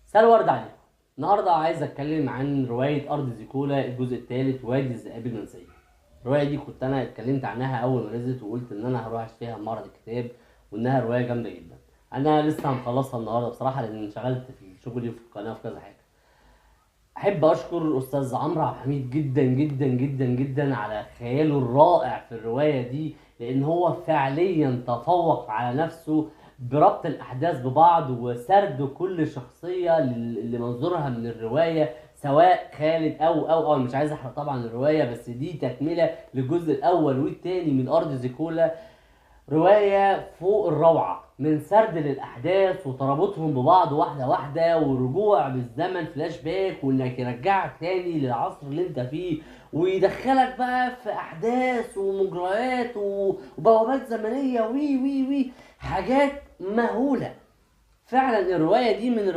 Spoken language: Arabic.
مساء الورد عليكم. النهارده عايز اتكلم عن روايه ارض زيكولا الجزء الثالث وادي الذئاب المنسيه. الروايه دي كنت انا اتكلمت عنها اول ما نزلت وقلت ان انا هروح اشتريها في معرض الكتاب وانها روايه جامده جدا. انا لسه مخلصها النهارده بصراحه لان انشغلت في شغلي وفي القناه وفي كذا حاجه. احب اشكر الاستاذ عمرو عبد الحميد جدا جدا جدا جدا على خياله الرائع في الروايه دي، لان هو فعليا تفوق على نفسه بربط الاحداث ببعض وسرد كل شخصيه لمنظورها من الروايه، سواء خالد او مش عايز احرق طبعا الروايه، بس دي تكمله للجزء الاول والثاني من ارض زيكولا. رواية فوق الروعة من سرد للأحداث وترابطهم ببعض واحدة واحدة ورجوع بالزمن فلاش باك، وإنك يرجعك تاني للعصر اللي أنت فيه ويدخلك بقى في أحداث ومجريات وبوابات زمنية وي وي وي حاجات مهولة. فعلا الرواية دي من